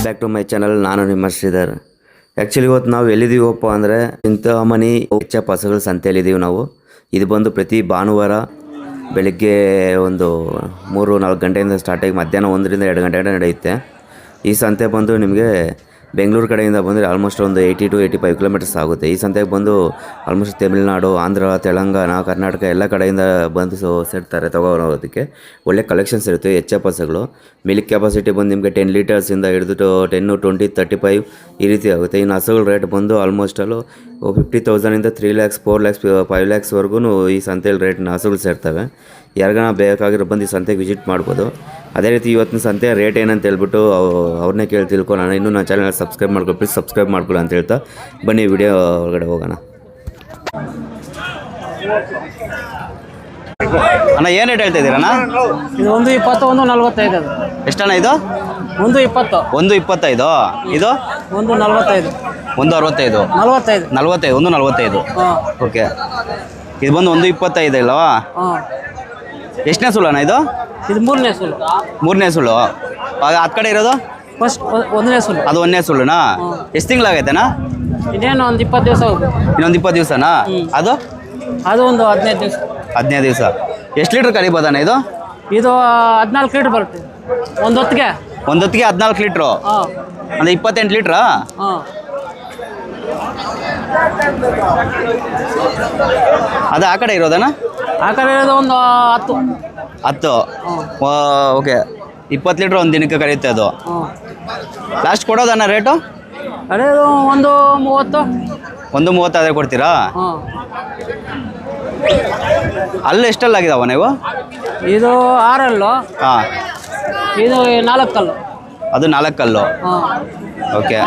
Back to my channel. ನಾನು ನಿಮ್ಮ Sridhar. Actually ಇವತ್ತು ನಾವು ಎಲ್ಲಿದ್ದೀವಪ್ಪ ಅಂದರೆ ಚಿಂತಾಮಣಿ ಎಚ್.ಎಫ್ ಹಸುಗಳ ಸಂತೆಯಲ್ಲಿದ್ದೀವಿ ನಾವು. ಇದು ಬಂದು ಪ್ರತಿ ಭಾನುವಾರ ಬೆಳಗ್ಗೆ ಒಂದು 3-4 ಗಂಟೆಯಿಂದ ಸ್ಟಾರ್ಟ್ ಆಗಿ ಮಧ್ಯಾಹ್ನ 1ರಿಂದ 2 ಗಂಟೆ ನಡೆಯುತ್ತೆ. ಈ ಸಂತೆ ಬಂದು ನಿಮಗೆ ಬೆಂಗಳೂರು ಕಡೆಯಿಂದ ಬಂದರೆ ಆಲ್ಮೋಸ್ಟ್ ಒಂದು 80 to 85 ಕಿಲೋಮೀಟರ್ಸ್ ಆಗುತ್ತೆ. ಈ ಸಂತೆಗೆ ಬಂದು ಆಲ್ಮೋಸ್ಟ್ ತಮಿಳುನಾಡು, ಆಂಧ್ರ, ತೆಲಂಗಾಣ, ಕರ್ನಾಟಕ ಎಲ್ಲ ಕಡೆಯಿಂದ ಬಂದು ಸೇರ್ತಾರೆ ತಗೋರೋದಕ್ಕೆ. ಒಳ್ಳೆ ಕಲೆಕ್ಷನ್ಸ್ ಇರುತ್ತೆ ಎಚ್.ಎಫ್ ಹಸುಗಳು. ಮಿಲ್ಕ್ ಕೆಪಾಸಿಟಿ ಬಂದು ನಿಮಗೆ 10 ಲೀಟರ್ಸಿಂದ ಹಿಡಿದು 10, 20, 35 ಈ ರೀತಿ ಆಗುತ್ತೆ. ಇನ್ನು ಹಸುಗಳ ರೇಟ್ ಬಂದು ಆಲ್ಮೋಸ್ಟ್ 50,000ಇಂದ 3 lakhs, 4 lakhs, 5 lakhsವರೆಗೂ ಈ ಸಂತೆಯಲ್ಲಿ ರೇಟ್ನ ಹಸುಗಳು ಸೇರ್ತವೆ. ಯಾರಿಗಾನ ಬೇಕಾಗಿರೋ ಬಂದು ಈ ಸಂತೆಗೆ ವಿಸಿಟ್ ಮಾಡ್ಬೋದು. ಅದೇ ರೀತಿ ಇವತ್ತಿನ ಸಂತೆ ರೇಟ್ ಏನಂತ ಹೇಳ್ಬಿಟ್ಟು ಅವ್ರನ್ನೇ ಕೇಳಿ ತಿಳ್ಕೊಳ್ಳೋಣ. ಇನ್ನೂ ನನ್ನ ಚಾನಲ್ ಸಬ್ಸ್ಕ್ರೈಬ್ ಮಾಡ್ಕೊಳ್ಳಿ, ಪ್ಲೀಸ್ ಸಬ್ಸ್ಕ್ರೈಬ್ ಮಾಡ್ಕೊಳ್ಳಿ ಅಂತ ಹೇಳ್ತಾ ಬನ್ನಿ ವಿಡಿಯೋ ಒಳಗಡೆ ಹೋಗೋಣ. ಅಣ್ಣ ಏನು ರೇಟ್ ಹೇಳ್ತಾ ಇದ್ದೀರಣ್ಣ? ಇದು 120, 145 ಅದು. ಎಷ್ಟಣ್ಣ ಇದು? 120. 125. ಇದು 145. 165. 45. 45. 145. ಹಾಂ. ಓಕೆ. ಇದು ಬಂದು 125 ಇಲ್ಲವಾ? ಹಾಂ. ಎಷ್ಟನೇ ಸುಳ್ಳು ಅಣ್ಣ ಇದು? ಇದು 3ನೇ ಸುಳ್ಳು. 3ನೇ ಸುಳ್ಳು. ಆಗ ಆ ಕಡೆ ಇರೋದು ಫಸ್ಟ್ 1ನೇ ಸುಳ್ಳು. ಅದು 1ನೇ ಸುಳ್ಳುನಾ? ಎಷ್ಟು ತಿಂಗಳಾಗೈತೆಣ್ಣ? ಇನ್ನೇನು ಒಂದು 20 ದಿವಸ ಹೋಗ್ಬೇಕು. ಇನ್ನೊಂದು 20 ದಿವಸನಾ? ಅದು ಒಂದು 15 ದಿವಸ. 15 ದಿವಸ. ಎಷ್ಟು ಲೀಟ್ರ್ ಕರಿಬೋದಣ್ಣ ಇದು? ಇದು 14 ಲೀಟ್ರ್ ಬರುತ್ತೆ ಒಂದು ಹೊತ್ತಿಗೆ. 14 ಲೀಟ್ರು? ಹಾಂ. ಅಂದರೆ 28 ಲೀಟ್ರಾ? ಹಾಂ. ಅದು ಆ ಕಡೆ ಇರೋದಣ್ಣ? ಆ ಕಡೆ ಇರೋದು ಒಂದು 10. ಓಕೆ. 20 ಲೀಟ್ರ್ ಒಂದು ದಿನಕ್ಕೆ ಕರೆಯುತ್ತೆ ಅದು. ಲಾಸ್ಟ್ ಕೊಡೋದಣ್ಣ ರೇಟು? ಅದೇ ಒಂದು 30. 130 ಆದರೆ ಕೊಡ್ತೀರಾ? ಹಾಂ. ಅಲ್ಲಿ ಎಷ್ಟಲ್ಲಾಗಿದಾವ ನೀವು? ಇದು 6 ಅಲ್ಲು. ಹಾಂ. ಇದು 4 ಅಲ್ಲು. ಅದು 4 ಅಲ್ಲು. ಹಾಂ. ಓಕೆ.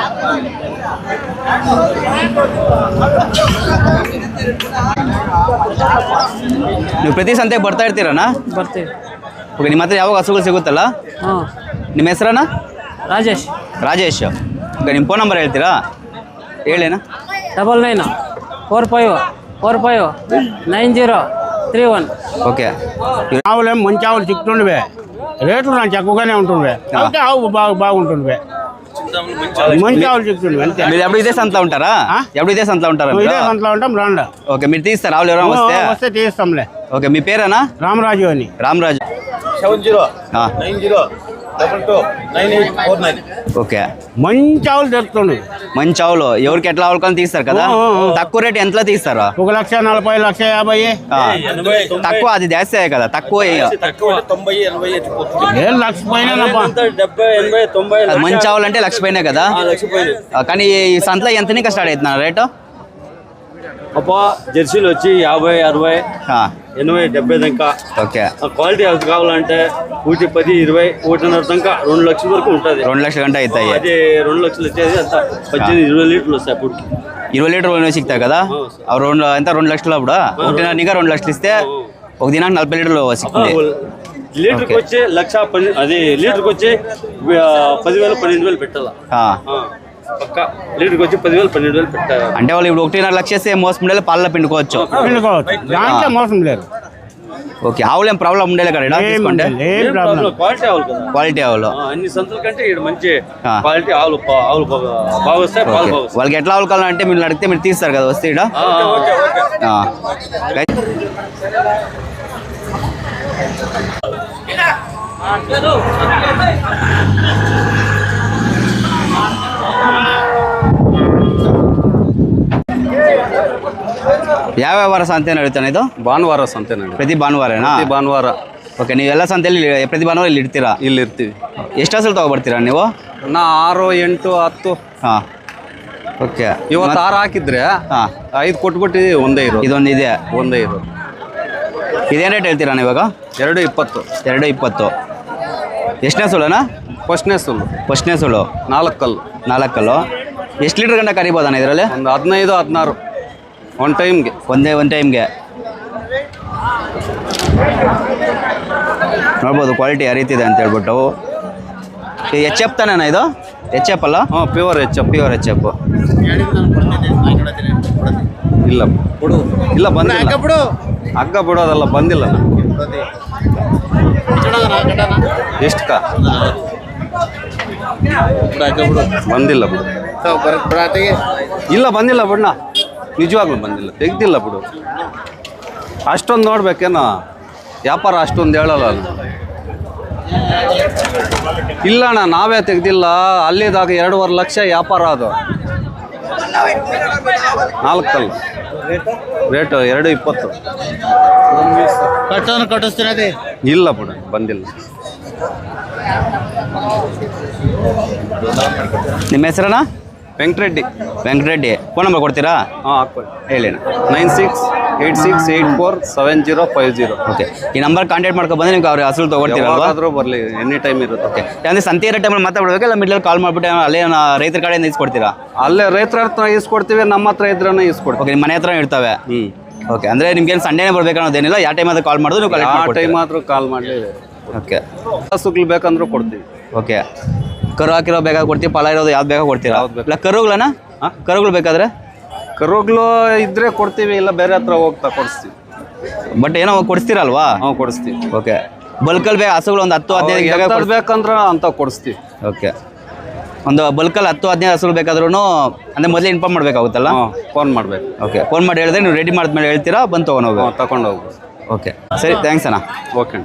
ನೀವು ಪ್ರತಿ ಸಂತೆಗೆ ಬರ್ತಾ ಇರ್ತೀರಣ್ಣ? ಬರ್ತೀವಿ. ಓಕೆ. ನಿಮ್ಮ ಹತ್ರ ಯಾವಾಗ ಹಸುಗಳು ಸಿಗುತ್ತಲ್ಲ? ಹಾಂ. ನಿಮ್ಮ ಹೆಸರಣ್ಣ? ರಾಜೇಶ್. ಓಕೆ. ನಿಮ್ಮ ಫೋನ್ ನಂಬರ್ ಹೇಳ್ತೀರಾ? ಹೇಳೇನಾ? 99 45 45 9031. ఓకే. ఆవులేం మంచి ఆవులు చిక్తుండవే, రేట్లు నాకు ఎక్కువగానే ఉంటుండే. అంటే ఆవు బాగుంటుండే, మంచి ఆవులు చిక్తుండే అంతే. మీరు ఎప్పుడు ఇదే సంతలో ఉంటారా? ఎప్పుడు ఇదే సంతలో ఉంటారా? ఇదే సంతలో ఉంటాం. రండి. ఓకే. మీరు తీస్తారా ఆవులు ఎవరైనా వస్తే? తీస్తాంలే. ఓకే. మీ పేరేనా? రామరాజు అని. రామరాజు. 7090229849. ఓకే. మంచి ఆవులు దొరుకుతుండే. మంచి ఆవులు ఎవరికి ఎట్లా ఆవులు కానీ తీస్తారు కదా? తక్కువ రేట్ ఎంతలో తీస్తారా? 1,40,000, 1,50,000. తక్కువ. అది జాస్తి కదా? తక్కువ 90, 80 లక్ష పైన. 70, 80, 90. మంచి ఆవులు అంటే 1,00,000 పైన కదా? కానీ ఈ సంతలో ఎంత నీకు స్టార్ట్ అవుతున్నా రేటు? అబ్బా జెర్సీలు వచ్చి 50, 60, 80, 70 దాకా. ఓకే. క్వాలిటీ హౌస్ కావాలంటే 1, 10, 20, 1.5 దాకా 2 లక్షల వరకు ఉంటుంది. 2 లక్షల గంట అవుతాయి. అది 2 లక్షలు వచ్చేది అంత 18, 20 లీటర్లు వస్తాయి. అప్పుడు 20 లీటర్లు సిక్తాయి కదా? ఎంత 2 లక్షలు అప్పుడు? 1.5 2 లక్షలు ఇస్తే ఒక దినానికి 40 లీటర్లు సిక్తుంది. లీటర్కి వచ్చి 1,10,000. అది లీటర్కి వచ్చి 10,000, 12,000 పెట్టాలా? పక్క లీటర్కి వచ్చి 10,000, 12,000 పెట్టాలి. అంటే వాళ్ళు ఇప్పుడు 1.5 లక్ష చేస్తే మోసం ఉండేలా పాలలో పిండుకోవచ్చు. దాంట్లో మోసం లేదు. ఓకే. ఆవులు ఏం ప్రాబ్లం ఉండేలే కదా? క్వాలిటీ ఆవులు కదా? క్వాలిటీ ఆవులు అన్ని సంతల కంటే ఇక్కడ మంచి క్వాలిటీ ఆవులు బాగా వస్తాయి. వాళ్ళకి ఎట్లా ఆవులు కావాలంటే మీరు అడిగితే మీరు తీస్తారు కదా వస్తే ఇక్కడ? ಯಾವ ವಾರ ಸಂತೆ ನಡೀತಾನೆ ಇದು? ಭಾನುವಾರ ಸಂತೆ ನಡಿ. ಪ್ರತಿ ಭಾನುವಾರನಾ? ಪ್ರತಿ ಭಾನುವಾರ. ಓಕೆ. ನೀವೆಲ್ಲ ಸಂತೆಯಲ್ಲಿ ಪ್ರತಿ ಭಾನುವಾರ ಇಲ್ಲಿ ಇರ್ತೀರಾ? ಇಲ್ಲಿ ಇರ್ತೀವಿ. ಎಷ್ಟು ಹಸಲು ತೊಗೊಬರ್ತೀರಾ ನೀವು? ನಾ 6, 8, 10. ಹಾಂ. ಓಕೆ. ಇವತ್ತು 6 ಹಾಕಿದ್ರೆ 5 ಕೊಟ್ಬಿಟ್ಟು ಒಂದೇ ಇರೋದು. ಇದೊಂದು ಇದೆ, ಒಂದೇ ಇರೋದು. ಇದೇನು ರೇಟ್ ಹೇಳ್ತೀರಾ ಇವಾಗ? 2.20. 2.20. ಎಷ್ಟನೇ ಸುಳ್ಳನಾ? ಫಸ್ಟ್ನೇ ಸುಳ್ಳು. 4 ಕಲ್ಲು. ಎಷ್ಟು ಲೀಟ್ರ್ ಗಂಟ ಕರಿಬೋದಣ್ಣ ಇದರಲ್ಲಿ? ಒಂದು 15, 16 ಒನ್ ಟೈಮ್ಗೆ. ಒಂದು ಟೈಮ್ಗೆ ನೋಡ್ಬೋದು ಕ್ವಾಲಿಟಿ ಯಾವ ರೀತಿ ಇದೆ ಅಂತ ಹೇಳ್ಬಿಟ್ಟು. ಎಚ್.ಎಫ್ ತಾನೇನಾ ಇದು? ಎಚ್.ಎಫ್ ಅಲ್ಲ? Pure HF. ಇಲ್ಲ ಬಂದಿಲ್ಲ. ಹಗ್ಗ ಬಿಡೋದಲ್ಲ, ಬಂದಿಲ್ಲ. ಎಷ್ಟು ಬಂದಿಲ್ಲ ಬಿಡು. ಇಲ್ಲ ಬಂದಿಲ್ಲ ಬಿಡಣ್ಣ, ನಿಜವಾಗ್ಲೂ ಬಂದಿಲ್ಲ, ತೆಗ್ದಿಲ್ಲ ಬಿಡು. ಅಷ್ಟೊಂದು ನೋಡ್ಬೇಕೇನೋ, ವ್ಯಾಪಾರ ಅಷ್ಟೊಂದು ಹೇಳಲ್ಲ ಅಲ್ಲ. ಇಲ್ಲ ಅಣ್ಣ, ನಾವೇ ತೆಗ್ದಿಲ್ಲ. ಅಲ್ಲಿದಾಗ 2.5 ಲಕ್ಷ ವ್ಯಾಪಾರ ಅದು. 4 ಕಲ್ಲು ರೇಟು 2.20. ಕಟ್ಟಿಸ್ತೀನಿ. ಇಲ್ಲ ಬಿಡು, ಬಂದಿಲ್ಲ. ನಿಮ್ಮ ಹೆಸರಣ್ಣ? ವೆಂಕಟರೆಡ್ಡಿ. ವೆಂಕಟರೆಡ್ಡಿ. ಫೋನ್ ನಂಬರ್ ಕೊಡ್ತೀರಾ? ಹಾಂ ಹಾಕ್ಕೊಳ್ಳಿ. ಹೇಳಿ. 9686847050. ಓಕೆ, ಈ ನಂಬರ್ ಕಾಂಟ್ಯಾಕ್ಟ್ ಮಾಡ್ಕೊಂಡು ಬಂದರೆ ನಿಮ್ಗೆ ಅವ್ರು ಹಸುಳು ತೊಗೊಳ್ತೀರಲ್ವಾ? ಯಾವಾಗಾದರೂ ಬರಲಿ, ಎನಿ ಟೈಮ್ ಇರುತ್ತೆ. ಓಕೆ, ಅಂದರೆ ಸಂತೆ ಇರೋ ಟೈಮಲ್ಲಿ ಮಾತಾಡ್ಬೇಕಲ್ಲ, ಮಿಡ್ಲಲ್ಲಿ ಕಾಲ್ ಮಾಡಿಬಿಟ್ಟು ಅಲ್ಲೇ ರೈತರ ಕಡೆಯಿಂದ ಇಸ್ಕೊಡ್ತೀರಾ? ಅಲ್ಲೇ ರೈತರ ಹತ್ರ ಇಸ್ಕೊಡ್ತೀವಿ, ನಮ್ಮ ಹತ್ರ ಇದ್ರನ್ನ ಇಸ್ಕೊಡ್ತೀವಿ. ಓಕೆ, ನಿಮ್ಮ ಮನೆ ಹತ್ರ ಇರ್ತವೆ. ಓಕೆ, ಅಂದರೆ ನಿಮ್ಗೇನು ಸಂಡೇನೇ ಬರ್ಬೇಕು ಅನ್ನೋದೇನಿಲ್ಲ, ಯಾವ ಟೈಮ್ ಆದರೂ ಕಾಲ್ ಮಾಡಿದ್ರು ನೀವು ಆ ಕಲೆಕ್ಟ್ ಟೈಮ್ ಆದರೂ ಕಾಲ್ ಮಾಡಲಿ. ಓಕೆ, ಹಸುಗಳು ಬೇಕಂದ್ರೂ ಕೊಡ್ತೀವಿ. ಓಕೆ, ಕರು ಹಾಕಿರೋ ಬೇಕಾದ್ರೆ ಕೊಡ್ತೀವಿ, ಫಲ ಇರೋದು ಯಾವ್ದು ಬೇಕಾ ಕೊಡ್ತೀರಾ? ಯಾವ್ದು ಬೇಕು? ಇಲ್ಲ ಕರುಗಳನ್ನ? ಕರುಗಳು ಬೇಕಾದ್ರೆ ಕರುಗಳು ಇದ್ರೆ ಕೊಡ್ತೀವಿ, ಇಲ್ಲ ಬೇರೆ ಹತ್ರ ಹೋಗ್ತಾ ಕೊಡಿಸ್ತೀವಿ. ಬಟ್ ಏನೋ ಕೊಡಿಸ್ತೀರಲ್ವಾ? ನಾವು ಕೊಡಿಸ್ತೀವಿ. ಓಕೆ, ಬಲ್ಕಲ್ಲಿ ಬೇಕು ಹಸುಗಳು ಒಂದು 10-15 ಬೇಕಂದ್ರೆ ಅಂತ ಕೊಡಿಸ್ತೀವಿ. ಓಕೆ, ಒಂದು ಬಲ್ಕಲ್ಲಿ 10-15 ಹಸುಗಳು ಬೇಕಾದ್ರೂ ಅಂದರೆ ಮೊದಲೇ ಇನ್ಫಾರ್ಮ್ ಮಾಡಬೇಕಾಗುತ್ತಲ್ಲ? ಫೋನ್ ಮಾಡಬೇಕು. ಓಕೆ, ಫೋನ್ ಮಾಡಿ ಹೇಳಿದ್ರೆ ನೀವು ರೆಡಿ ಮಾಡಿದ್ಮೇಲೆ ಹೇಳ್ತೀರಾ, ಬಂದು ತೊಗೊಂಡೋಗಿ. ತಗೊಂಡು ಹೋಗ್ಬೋದು. ಓಕೆ, ಸರಿ, ಥ್ಯಾಂಕ್ಸ್ ಅಣ್ಣ. ಓಕೆ.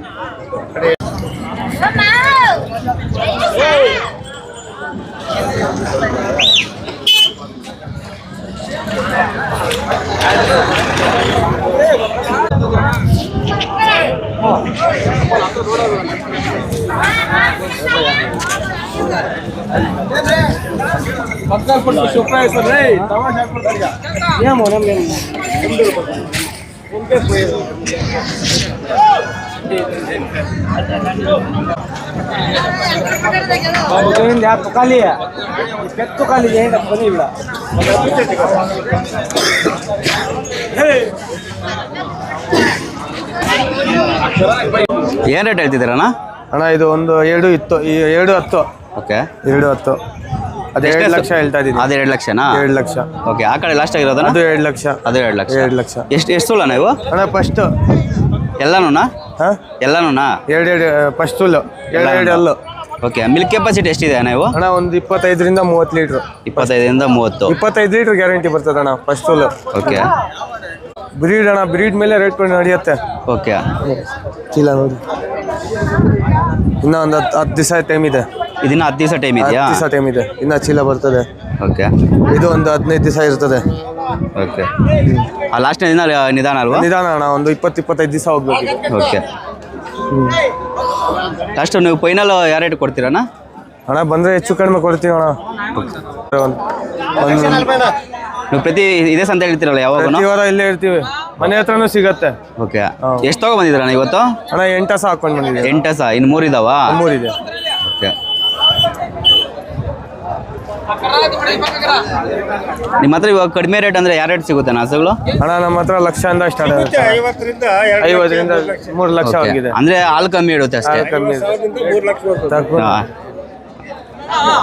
ಏನು ರೇಟ್ ಹೇಳ್ತಿದ್ದೀರಣ್ಣ? ಅಣ್ಣ ಇದು ಒಂದು 2 10. ಓಕೆ, 210. ಅದು 2 ಲಕ್ಷ ಹೇಳ್ತಾ ಇದ್ದೀನಿ. ಅದು 2 ಲಕ್ಷನಾ? 2 ಲಕ್ಷ. ಓಕೆ, ಆ ಕಡೆ ಲಾಸ್ಟ್ ಆಗಿರೋದನ್ನ? ಅದು 2 ಲಕ್ಷ. ಅದು 2 ಲಕ್ಷ. 2 ಲಕ್ಷ. ಎಷ್ಟು ಸುಳ್ಳ ನೀವು? ಅಣ್ಣ ಫಸ್ಟ್ ಎಲ್ಲನೂನಾ? ಹಾಂ, ಎಲ್ಲನೂನಾ? 2 ಫಸ್ಟ್ ಹುಲ್ಲು 2 ಅಲ್ಲು. ಓಕೆ, ಮಿಲ್ಕ್ ಕೆಪಾಸಿಟಿ ಎಷ್ಟಿದೆ ನೀವು? ಅಣ್ಣ ಒಂದು 25ರಿಂದ 30 ಲೀಟ್ರು. 25ರಿಂದ 30. 25 ಲೀಟ್ರ್ ಗ್ಯಾರಂಟಿ ಬರ್ತದೆ ಅಣ್ಣ ಫಸ್ಟ್ ಹುಲ್ಲು. ಓಕೆ, ಬ್ರೀಡ್ ಅಣ್ಣ, ಬ್ರೀಡ್ ಮೇಲೆ ರೇಟ್ ನಡೆಯುತ್ತೆ. ಓಕೆ, ಚೀಲ ನೋಡಿ, ಇನ್ನೂ ಒಂದು 10 ದಿವಸ ಟೈಮ್ ಇದೆ. ಇದನ್ನ 10 ದಿವಸ ಟೈಮ್ ಇದೆಯಾ? 10 ದಿವಸ ಟೈಮ್ ಇದೆ, ಇನ್ನೂ ಚೀಲ ಬರ್ತದೆ. ಓಕೆ, ಇದು ಒಂದು 15 ದಿವಸ ಇರ್ತದೆ. ಓಕೆ, ಆ ಲಾಸ್ಟ್ ದಿನ ನಿಧಾನ ಅಲ್ವಾ? ನಿಧಾನ ಅಣ್ಣ, ಒಂದು 20-25 ದಿವಸ ಹೋಗ್ಬೇಕು. ಓಕೆ, ಲಾಸ್ಟ್ ನೀವು ಫೈನಲ್ ಯಾವ ರೇಟ್ ಕೊಡ್ತೀರಣ್ಣ? ಅಣ್ಣ ಬಂದರೆ ಹೆಚ್ಚು ಕಡಿಮೆ ಕೊಡ್ತೀವಿ ಅಣ್ಣ. ನೀವು ಪ್ರತಿ ಇದೇ ಸಂತೆ ಹೇಳ್ತೀರಲ್ಲ ಯಾವಾಗ? ಪ್ರತಿ ವಾರ ಇಲ್ಲೇ ಇರ್ತೀವಿ, ಮನೆ ಹತ್ರನೂ ಸಿಗತ್ತೆ. ಓಕೆ, ಎಷ್ಟು ತೊಗೊಂಬಂದಿದ್ದೀರಣ್ಣ ಇವತ್ತು? ಅಣ್ಣ 8 ಹಸ ಹಾಕೊಂಡು ಬಂದಿದ್ದೀವಿ. 8 ಹಸ, ಇನ್ನು 3 ಇದಾವ? 3 ಇದೆ. ಓಕೆ, ನಿಮ್ಮ ಹತ್ರ ಇವಾಗ ಕಡಿಮೆ ರೇಟ್ ಅಂದರೆ ಯಾವ ರೇಟ್ ಸಿಗುತ್ತೆ ಹಸುಗಳು? ಅಣ್ಣ ನಮ್ಮ ಹತ್ರ ಲಕ್ಷದಿಂದ ಸ್ಟಾರ್ಟ್ ಆಗುತ್ತೆ. 50ರಿಂದ 3 ಲಕ್ಷ ಆಗಿದೆ. ಅಂದರೆ ಹಾಲು ಕಮ್ಮಿ ಇಡುತ್ತೆ ಅಷ್ಟೇ. ಕಮ್ಮಿ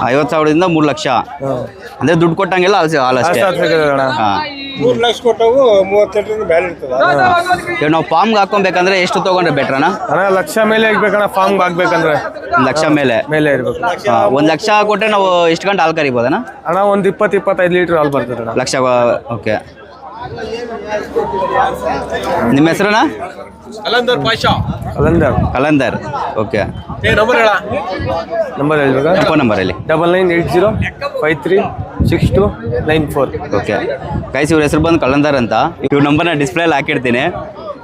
50,000ದಿಂದ 3 ಲಕ್ಷ ಅಂದರೆ ದುಡ್ಡು ಕೊಟ್ಟಂಗೆಲ್ಲ ಹಾಲು ಅಷ್ಟೇ. ಅಣ್ಣ 3 ಲಕ್ಷ ಕೊಟ್ಟವು 38ರಿಂದ ಬ್ಯಾಲೆ ಇರ್ತದೆ. ಇವಾಗ ನಾವು ಫಾರ್ಮ್ಗೆ ಹಾಕೊಬೇಕಂದ್ರೆ ಎಷ್ಟು ತೊಗೊಂಡ್ರೆ ಬೆಟ್ರಣ್ಣ? ಅಣ್ಣ ಲಕ್ಷ ಮೇಲೆ ಇರ್ಬೇಕಣ್ಣ, ಫಾರ್ಮ್ಗೆ ಹಾಕ್ಬೇಕಂದ್ರೆ 1 ಲಕ್ಷ ಮೇಲೆ ಇರ್ಬೇಕು. 1 ಲಕ್ಷ ಕೊಟ್ಟರೆ ನಾವು ಎಷ್ಟು ಗಂಟೆ ಹಾಲು ಕರಿಬೋದಣ್ಣ? ಅಣ್ಣ ಒಂದು 20-25 ಲೀಟ್ರ್ ಹಾಲು ಬರ್ತದೆ ಅಣ್ಣ. ಲಕ್ಷ. ಓಕೆ, ನಿಮ್ಮ ಹೆಸರಣ್ಣ? ಕಲಂದರ್ ಪಾಷಾ. ಕಲಂದರ್. ಓಕೆ, ನಂಬರ್ ಹೇಳ್ಬೇಕಾ? ಫೋನ್ ನಂಬರ್ ಹೇಳಿ. 9980536294. ಓಕೆ, ಗೈಸ್ ಇವ್ರ ಹೆಸರು ಬಂದು ಕಲಂದರ್ ಅಂತ. ಇವ್ರ ನಂಬರ್ನ ಡಿಸ್ಪ್ಲೇಲಿ ಹಾಕಿರ್ತೀನಿ.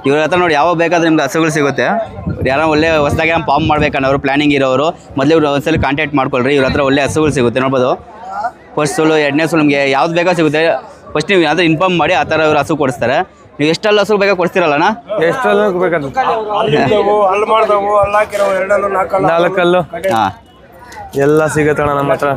ಇವ್ರ ಹತ್ರ ನೋಡಿ ಯಾವಾಗ ಬೇಕಾದ್ರೆ ನಿಮ್ಗೆ ಹಸುಗಳು ಸಿಗುತ್ತೆ. ಯಾರೋ ಒಳ್ಳೆ ಹೊಸದಾಗಿ ಫಾರ್ಮ್ ಮಾಡ್ಬೇಕನ್ನೋರು, ಪ್ಲಾನಿಂಗ್ ಇರೋರು ಮೊದಲೇ ಇವ್ರು ಒಂದ್ಸಲ ಕಾಂಟ್ಯಾಕ್ಟ್ ಮಾಡ್ಕೊಳ್ರಿ. ಇವ್ರ ಹತ್ರ ಒಳ್ಳೆ ಹಸುಗಳು ಸಿಗುತ್ತೆ ನೋಡ್ಬೋದು. ಫಸ್ಟ್ ಸುಳ್ಳು, 2ನೇ ಸುಳ್ಳು, ನಿಮಗೆ ಯಾವ್ದು ಬೇಕಾ ಸಿಗುತ್ತೆ. ಫಸ್ಟ್ ನೀವು ಯಾವ್ದು ಇನ್ಫಾರ್ಮ್ ಮಾಡಿ ಆ ಥರ ಇವ್ರು ಹಸು ಕೊಡಿಸ್ತಾರೆ. ನೀವು ಎಷ್ಟೆಲ್ಲ ಹಸು ಬೇಕಾ ಕೊಡ್ತೀರಲ್ಲಣ್ಣ? ಎಷ್ಟೆಲ್ಲ ಬೇಕಾದ್ರೆ 4 ಕಲ್ಲು ಹಾಂ, ಎಲ್ಲ ಸಿಗತ್ತಣ್ಣ ನಮ್ಮ ಹತ್ರ.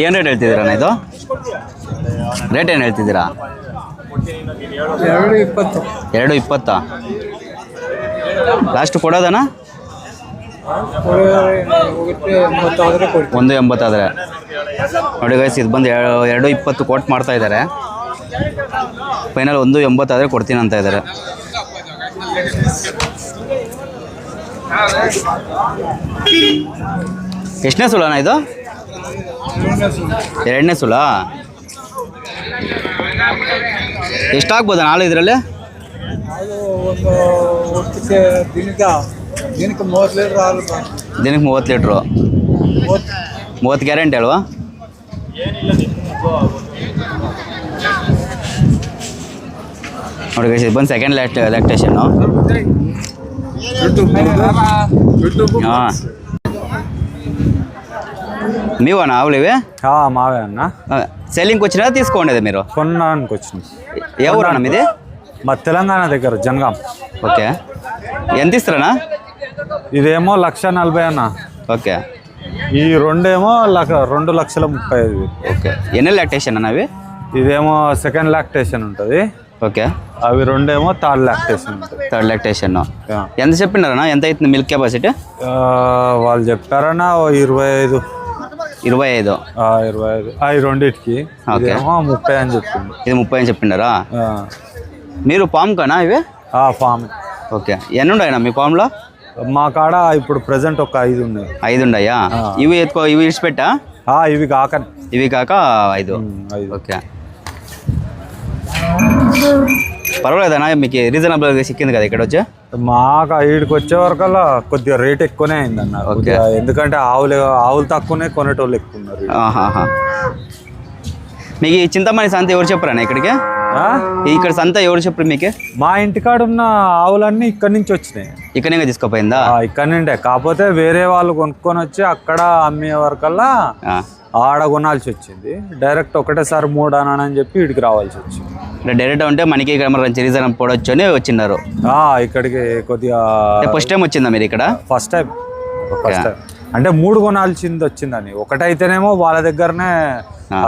ಏನು ರೇಟ್ ಹೇಳ್ತಿದ್ದೀರಾ ಅಣ್ಣ ಇದು? ರೇಟ್ ಏನು ಹೇಳ್ತಿದ್ದೀರಾ? 2.20. ಲಾಸ್ಟ್ ಕೊಡೋದಣ್ಣ? 1.80 ಆದರೆ ನೋಡಿ ಗೈಸ್, ಇದು ಬಂದು 2.20 ಕೋಟ್ ಮಾಡ್ತಾ ಇದ್ದಾರೆ. ಫೈನಲ್ 1.80 ಆದರೆ ಕೊಡ್ತೀನಿ ಅಂತ ಇದ್ದಾರೆ. ಎಷ್ಟನೇ ಸುಳಣ್ಣ ಇದು? 2ನೇ ಸುಳ. ಎಷ್ಟಾಗ್ಬೋದಣ್ಣ ಹಾಲು ಇದರಲ್ಲಿ? ದಿನಕ್ಕೆ 30 ಲೀಟ್ರ್ ಹಾಲು. ದಿನಕ್ಕೆ 30 ಲೀಟ್ರು. 30 ಗ್ಯಾರಂಟಿ ಅಲ್ವಾ? ನೋಡಿ ಗೈಸ್, ಇದು ಬಂದು ಸೆಕೆಂಡ್ ಲ್ಯಾಕ್ಟೇಷನ್ನು. ಹಾಂ, మీవనా ఆవులు ఇవి? మావే అన్న. సెల్లింగ్కి వచ్చినా తీసుకోండి మీరు? కొనడానికి వచ్చింది. ఏ ఊరన్నా మీది? మా తెలంగాణ దగ్గర జనగాం. ఓకే, ఎంత ఇస్తారన్నా? ఇదేమో 1,40,000 అన్న. ఓకే, ఈ రెండేమో 2,35,000. ఓకే, ఎన్ని లాక్టేషన్ అన్న అవి? ఇదేమో సెకండ్ లాక్టేషన్ ఉంటుంది. ఓకే, అవి రెండేమో థర్డ్ లాక్టేషన్ ఉంటుంది. Third lactation. ఎంత చెప్పినారన్నా? ఎంత అవుతుంది మిల్క్ కెపాసిటీ? వాళ్ళు చెప్పారన్నా 25. 25. 25 ఈ రెండింటికి. ఇదేమో 30 అని చెప్పింది. ఇది 30 అని చెప్పిండారా? మీరు ఫామ్ కానా ఇవి? ఫామ్. ఓకే, ఎన్ని ఉన్నాయన్నా మీ ఫామ్లో? మా కాడ ఇప్పుడు ప్రెసెంట్ ఒక 5 ఉన్నాయి. 5 ఉన్నాయా? ఇవి ఇవి ఇడిచిపెట్టా? ఇవి కాకనే. ఇవి కాక 5. ఓకే, పర్వాలేదన్నా, మీకు రీజనబుల్గా సిక్కింది కదా ఇక్కడ వచ్చి? మాకు ఈడికి వచ్చే వరకల్లా కొద్దిగా రేట్ ఎక్కువనే అయిందన్న. ఓకే, ఎందుకంటే ఆవులు తక్కువనే కొనేటోళ్ళు ఎక్కువ ఉన్నారు. మీకు ఈ చింతమణి సంత ఎవరు చెప్పారన్నా ఇక్కడికి? ఇక్కడ సంత ఎవరు చెప్పారు మీకు? మా ఇంటికాడ ఉన్న ఆవులన్నీ ఇక్కడి నుంచి వచ్చినాయి. ఇక్కడనే తీసుకుపోయిందా? ఇక్కడ నుండే. కాకపోతే వేరే వాళ్ళు కొనుక్కొని వచ్చి అక్కడ అమ్మే వరకల్లా ఆడ కొనాల్సి వచ్చింది. డైరెక్ట్ ఒకటేసారి 3 అని చెప్పి ఇక్కడికి రావాల్సి వచ్చింది. డైరెక్ట్ ఉంటే మనకి రీజన్ పోడొచ్చు అని వచ్చినారు ఇక్కడికి. కొద్దిగా ఫస్ట్ టైం వచ్చిందా మీరు ఇక్కడ? First time. అంటే 3 కొనాల్సింది వచ్చిందని. ఒకటైతేనేమో వాళ్ళ దగ్గరనే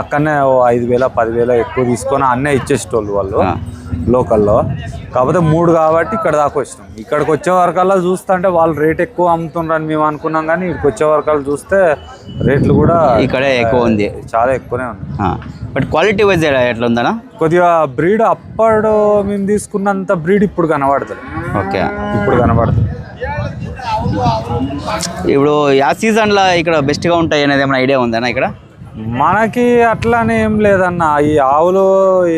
అక్కడనే 5,000 10,000 ఎక్కువ తీసుకొని అన్నే ఇచ్చేసేటోళ్ళు వాళ్ళు లోకల్లో. కాకపోతే 3 కాబట్టి ఇక్కడ దాకా వచ్చినాం. ఇక్కడికి వచ్చే వరకల్లా చూస్తుంటే వాళ్ళు రేట్ ఎక్కువ అమ్ముతుండ్రని మేము అనుకున్నాం, కానీ ఇక్కడికి వచ్చే వరకల్లా చూస్తే రేట్లు కూడా ఇక్కడే ఎక్కువ ఉంది, చాలా ఎక్కువనే ఉంది. బట్ క్వాలిటీ వైజ్ ఎట్లా ఉందన్నా? కొద్దిగా బ్రీడ్ అప్పుడు మేము తీసుకున్నంత బ్రీడ్ ఇప్పుడు కనబడుతుంది. ఓకే, ఇప్పుడు కనబడుతుంది. ఇప్పుడు ఆ సీజన్లో ఇక్కడ బెస్ట్గా ఉంటాయి అనేది ఏమైనా ఐడియా ఉందన్నా ఇక్కడ? మనకి అట్లానే ఏం లేదన్న. ఈ ఆవులు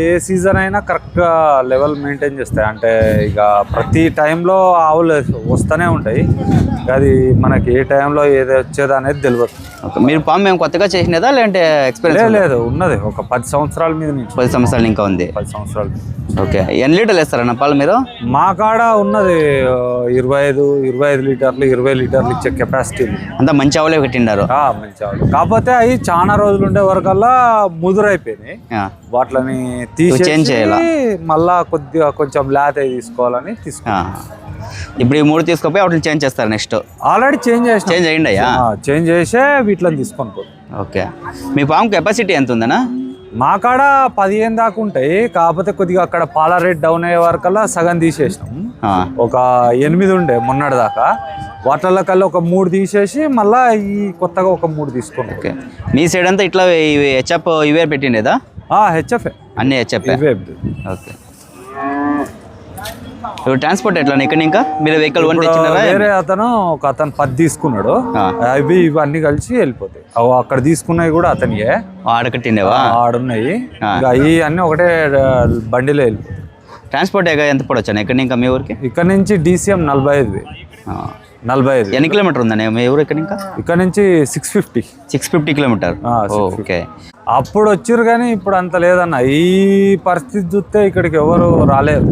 ఏ సీజన్ అయినా కరెక్ట్గా లెవెల్ మెయింటైన్ చేస్తాయి. అంటే ఇక ప్రతి టైంలో ఆవులు వస్తూనే ఉంటాయి. అది మనకి ఏ టైంలో ఏది వచ్చేది అనేది తెలియదు. మీరు ఫామ్ మేము కొత్తగా చేసినదా లేదంటే ఎక్స్పీరియన్స్? లేదు, ఉన్నది ఒక 10 సంవత్సరాల మీద నుంచి. 10 సంవత్సరాలు ఇంకా ఉంది. 10 సంవత్సరాలు. ఓకే, ఎన్ని లీటర్లు వేస్తారన్న పాలు మీరు? మా కాడ ఉన్నది 25 లీటర్లు 20 లీటర్లు ఇచ్చే కెపాసిటీ. అంతా మంచి ఆవులే పెట్టిండారు? మంచి ఆవులు. కాకపోతే అవి చాలా రోజులు ఉండే వరకల్లా ముదురైపోయినాయి. వాటిని తీసి చేంజ్ చేయాలి, మళ్ళా కొద్దిగా కొంచెం లేత తీసుకోవాలని తీసుకున్నాం. ఇప్పుడు ఈ 3 తీసుకుపోయి వాటిని చేంజ్ చేస్తారు నెక్స్ట్? ఆల్రెడీ చేంజ్ అయ్యింది అయ్యా. చేంజ్ చేసే వీటిని తీసుకొని పోతాం. ఓకే, మీ ఫామ్ కెపాసిటీ ఎంత ఉందన్నా? మా కాడ 15 దాకా ఉంటాయి. కాకపోతే కొద్దిగా అక్కడ పాల రేట్ డౌన్ అయ్యే వరకల్లా సగం తీసేసినాం. ఒక 8 ఉండే మొన్నటి దాకా. వాటిల్లో కల్లా ఒక 3 తీసేసి మళ్ళీ ఈ కొత్తగా ఒక 3 తీసుకున్నాం. ఓకే, మీ సైడ్ అంతా ఇట్లా హెచ్ఎఫ్ ఇవే పెట్టిండేదా? హెచ్ఎఫ్ అన్ని హెచ్ఎఫ్. ఓకే, ఇప్పుడు ట్రాన్స్పోర్ట్ ఎట్లా ఇక్కడ? ఇంకా మీరు వెహికల్ వేరే అతను 10 తీసుకున్నాడు. ఇవన్నీ కలిసి వెళ్ళిపోతాయి. అక్కడ తీసుకున్నవి కూడా అతనియే. ఆడకట్టిండేవా? ఆడున్నాయి. అవి అన్నీ ఒకటే బండిలో వెళ్ళిపోతాయి. ట్రాన్స్పోర్ట్ ఎంత పడవచ్చు ఇక్కడ ఇంకా మీ ఊరికి? ఇక్కడ నుంచి DCM 45. 45. ఎన్ని కిలోమీటర్ ఉందండి మీ ఊరు ఇక్కడ? ఇంకా ఇక్కడ నుంచి 650 కిలోమీటర్. ఓకే, అప్పుడు వచ్చారు కానీ ఇప్పుడు అంత లేదన్న. ఈ పరిస్థితి చూస్తే ఇక్కడికి ఎవరు రాలేరు.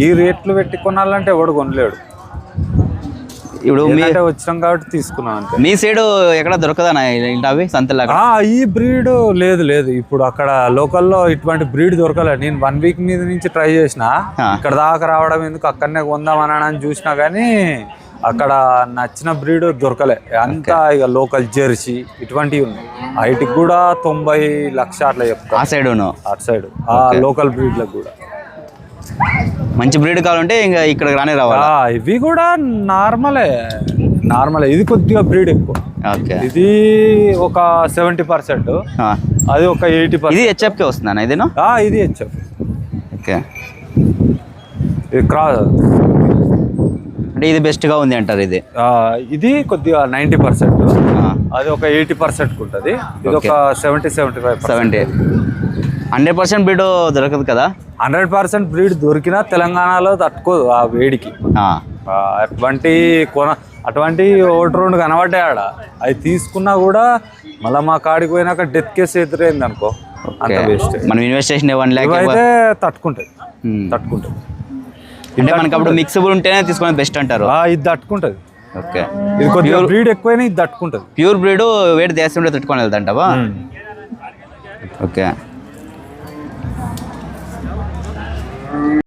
ఈ రేట్లు పెట్టి కొనాలంటే ఎవడు కొనలేడు. ఇప్పుడు ఏంటంటే వచ్చినాం కాబట్టి తీసుకున్నాం అంతే. మీ సైడ్ ఎక్కడ దొరకదా అవి సంతలాగా? ఈ బ్రీడ్ లేదు ఇప్పుడు అక్కడ లోకల్లో ఇటువంటి బ్రీడ్ దొరకలే. నేను 1 వీక్ మీద నుంచి ట్రై చేసిన, ఇక్కడ దాకా రావడం ఎందుకు అక్కడనే కొందామని చూసినా కానీ అక్కడ నచ్చిన బ్రీడ్ దొరకలే. అంతా ఇక లోకల్ జెర్సీ ఇటువంటివి ఉన్నాయి. హైట్కి కూడా 90 లక్ష అట్లా చెప్తా. ఆ సైడ్ అటు సైడ్ లోకల్ బ్రీడ్లకు కూడా మంచి బ్రీడ్ కావాలంటే ఇంకా ఇక్కడ రానే రావాలా? ఇవి కూడా నార్మలే. ఇది కొద్దిగా బ్రీడ్ ఎక్కువ. ఓకే, ఇది ఒక 70%, అది ఒక 80%. ఇది హెచ్ఎఫ్కే వస్తుందా ఇదేనా? ఇది హెచ్ఎఫ్. ఓకే, ఇది క్రాస్. అంటే ఇది బెస్ట్గా ఉంది అంటారు. ఇది కొద్దిగా 90%, అది ఒక 80% ఉంటుంది. ఇది ఒక 70-75%. 70. 100% బ్రీడ్ దొరకదు కదా? 100% బ్రీడ్ దొరికినా తెలంగాణలో తట్టుకోదు ఆ వేడికి. అటువంటి 1-2 కనబడ్డాయి ఆడ. అవి తీసుకున్నా కూడా మళ్ళీ మా కాడికి పోయినాక డెత్ కేసు ఎదురైంది అనుకో, అంత వేస్ట్. మనం ఇన్వెస్టేషన్ 1 lakh అయితే తట్టుకుంటుంది. అంటే మనకి అప్పుడు మిక్సబుల్ ఉంటేనే తీసుకునేది బెస్ట్ అంటారు. ఇది తట్టుకుంటుంది. ఓకే, ఇది కొద్దిగా బ్రీడ్ ఎక్కువైనా ఇది తట్టుకుంటుంది. ప్యూర్ బ్రీడ్ వేడి దేశం ఉంటే తట్టుకొని వెళ్తాంటావా? ఓకే.